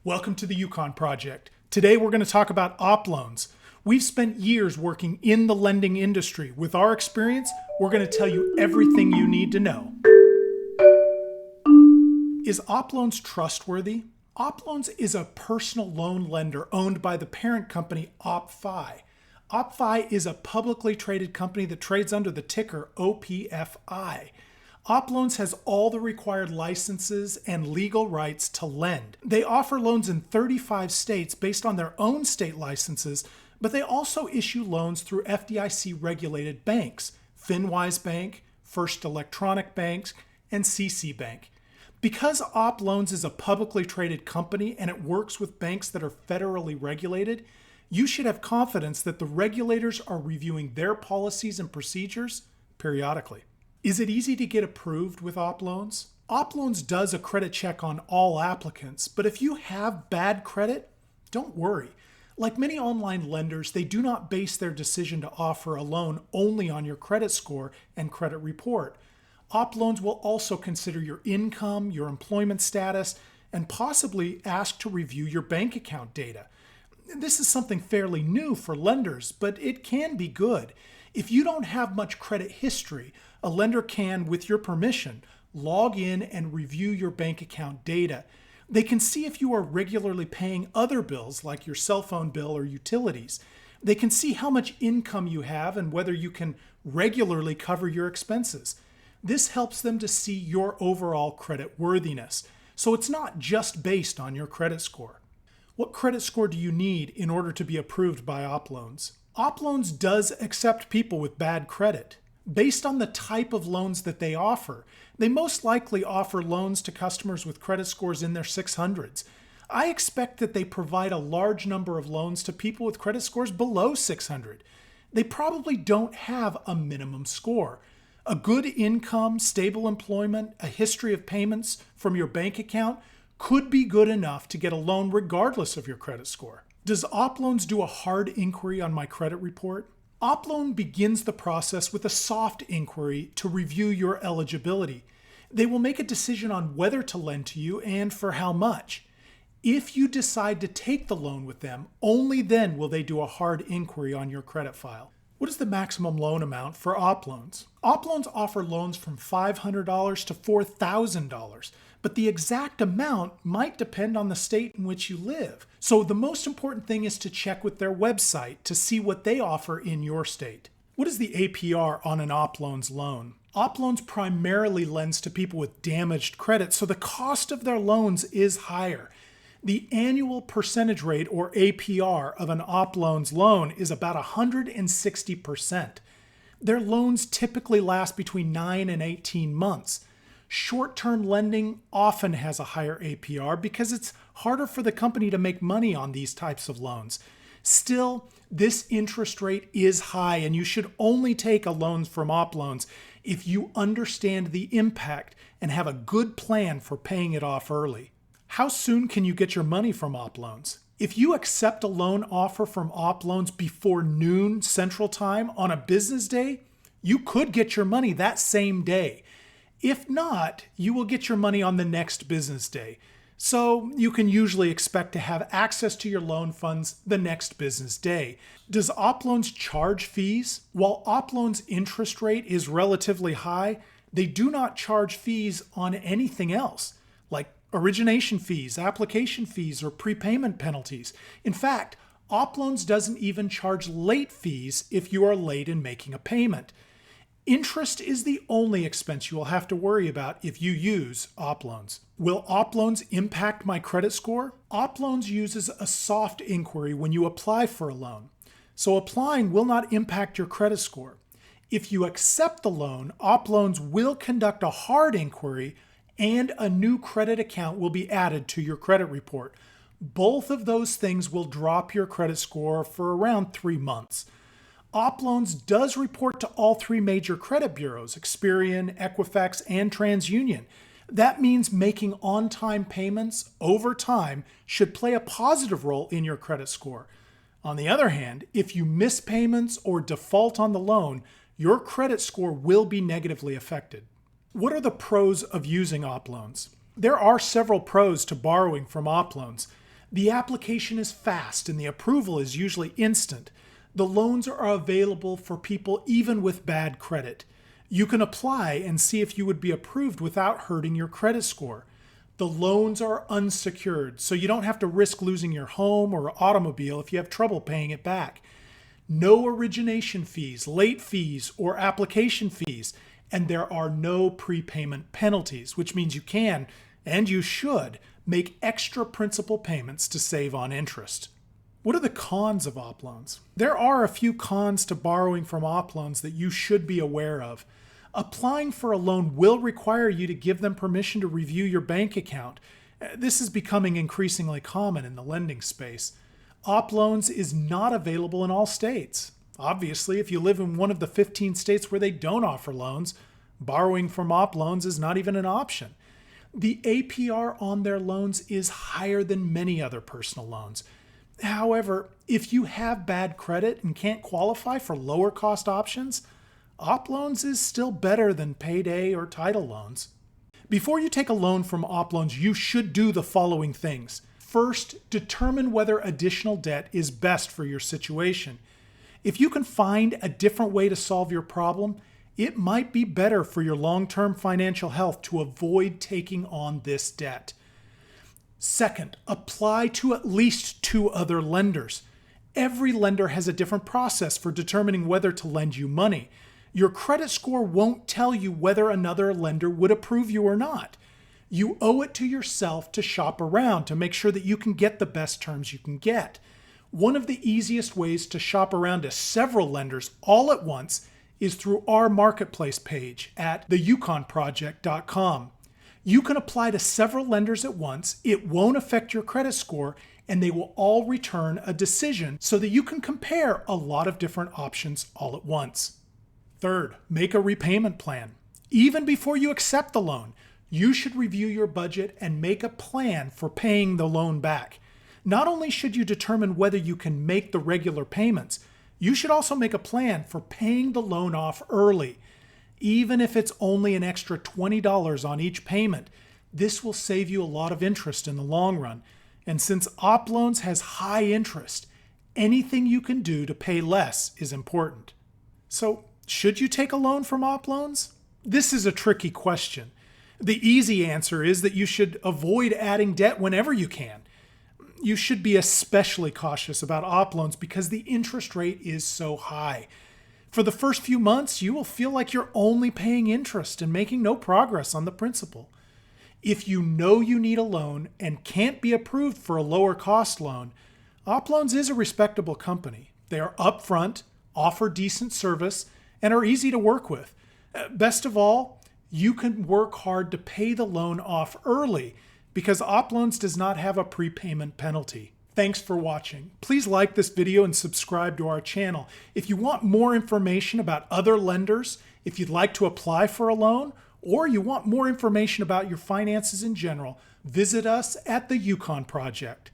Welcome to the Yukon Project. Today we're going to talk about OppLoans. We've spent years working in the lending industry. With our experience, we're going to tell you everything you need to know. Is OppLoans trustworthy? OppLoans is a personal loan lender owned by the parent company OppFi. OppFi is a publicly traded company that trades under the ticker OPFI. OppLoans has all the required licenses and legal rights to lend. They offer loans in 35 states based on their own state licenses, but they also issue loans through FDIC-regulated banks, FinWise Bank, First Electronic Banks, and CC Bank. Because OppLoans is a publicly traded company and it works with banks that are federally regulated, you should have confidence that the regulators are reviewing their policies and procedures periodically. Is it easy to get approved with OppLoans? OppLoans does a credit check on all applicants, but if you have bad credit, don't worry. Like many online lenders, they do not base their decision to offer a loan only on your credit score and credit report. OppLoans will also consider your income, your employment status, and possibly ask to review your bank account data. This is something fairly new for lenders, but it can be good. If you don't have much credit history, a lender can, with your permission, log in and review your bank account data. They can see if you are regularly paying other bills like your cell phone bill or utilities. They can see how much income you have and whether you can regularly cover your expenses. This helps them to see your overall credit worthiness. So it's not just based on your credit score. What credit score do you need in order to be approved by OppLoans? OppLoans does accept people with bad credit. Based on the type of loans that they offer, they most likely offer loans to customers with credit scores in their 600s. I expect that they provide a large number of loans to people with credit scores below 600. They probably don't have a minimum score. A good income, stable employment, a history of payments from your bank account could be good enough to get a loan regardless of your credit score. Does OppLoans do a hard inquiry on my credit report? OppLoan begins the process with a soft inquiry to review your eligibility. They will make a decision on whether to lend to you and for how much. If you decide to take the loan with them, only then will they do a hard inquiry on your credit file. What is the maximum loan amount for OppLoans? OppLoans offer loans from $500 to $4,000, but the exact amount might depend on the state in which you live. So the most important thing is to check with their website to see what they offer in your state. What is the APR on an OppLoans loan? OppLoans primarily lends to people with damaged credit, so the cost of their loans is higher. The annual percentage rate, or APR, of an OppLoans loan is about 160%. Their loans typically last between 9 and 18 months. Short-term lending often has a higher APR because it's harder for the company to make money on these types of loans. Still, this interest rate is high, and you should only take a loan from OppLoans if you understand the impact and have a good plan for paying it off early. How soon can you get your money from OppLoans? If you accept a loan offer from OppLoans before noon Central Time on a business day, you could get your money that same day. If not, you will get your money on the next business day. So you can usually expect to have access to your loan funds the next business day. Does OppLoans charge fees? While OppLoans' interest rate is relatively high, they do not charge fees on anything else, like origination fees, application fees, or prepayment penalties. In fact, OppLoans doesn't even charge late fees if you are late in making a payment. Interest is the only expense you will have to worry about if you use OppLoans. Will OppLoans impact my credit score? OppLoans uses a soft inquiry when you apply for a loan, so applying will not impact your credit score. If you accept the loan, OppLoans will conduct a hard inquiry and a new credit account will be added to your credit report. Both of those things will drop your credit score for around 3 months. OppLoans does report to all 3 major credit bureaus, Experian, Equifax, and TransUnion. That means making on-time payments over time should play a positive role in your credit score. On the other hand, if you miss payments or default on the loan, your credit score will be negatively affected. What are the pros of using OppLoans? There are several pros to borrowing from OppLoans. The application is fast and the approval is usually instant. The loans are available for people even with bad credit. You can apply and see if you would be approved without hurting your credit score. The loans are unsecured, so you don't have to risk losing your home or automobile if you have trouble paying it back. No origination fees, late fees, or application fees, and there are no prepayment penalties, which means you can, and you should, make extra principal payments to save on interest. What are the cons of OppLoans? There are a few cons to borrowing from OppLoans that you should be aware of. Applying for a loan will require you to give them permission to review your bank account. This is becoming increasingly common in the lending space. OppLoans is not available in all states. Obviously, if you live in one of the 15 states where they don't offer loans, borrowing from OppLoans is not even an option. The APR on their loans is higher than many other personal loans. However, if you have bad credit and can't qualify for lower cost options, OppLoans is still better than payday or title loans. Before you take a loan from OppLoans, you should do the following things. First, determine whether additional debt is best for your situation. If you can find a different way to solve your problem, it might be better for your long-term financial health to avoid taking on this debt. Second, apply to at least 2 other lenders. Every lender has a different process for determining whether to lend you money. Your credit score won't tell you whether another lender would approve you or not. You owe it to yourself to shop around to make sure that you can get the best terms you can get. One of the easiest ways to shop around to several lenders all at once is through our marketplace page at theyukonproject.com. You can apply to several lenders at once, it won't affect your credit score, and they will all return a decision so that you can compare a lot of different options all at once. Third, make a repayment plan. Even before you accept the loan, you should review your budget and make a plan for paying the loan back. Not only should you determine whether you can make the regular payments, you should also make a plan for paying the loan off early. Even if it's only an extra $20 on each payment, this will save you a lot of interest in the long run. And since OppLoans has high interest, anything you can do to pay less is important. So, should you take a loan from OppLoans? This is a tricky question. The easy answer is that you should avoid adding debt whenever you can. You should be especially cautious about OppLoans because the interest rate is so high. For the first few months, you will feel like you're only paying interest and making no progress on the principal. If you know you need a loan and can't be approved for a lower cost loan, OppLoans is a respectable company. They are upfront, offer decent service, and are easy to work with. Best of all, you can work hard to pay the loan off early because OppLoans does not have a prepayment penalty. Thanks for watching. Please like this video and subscribe to our channel. If you want more information about other lenders, if you'd like to apply for a loan, or you want more information about your finances in general, visit us at the Yukon Project.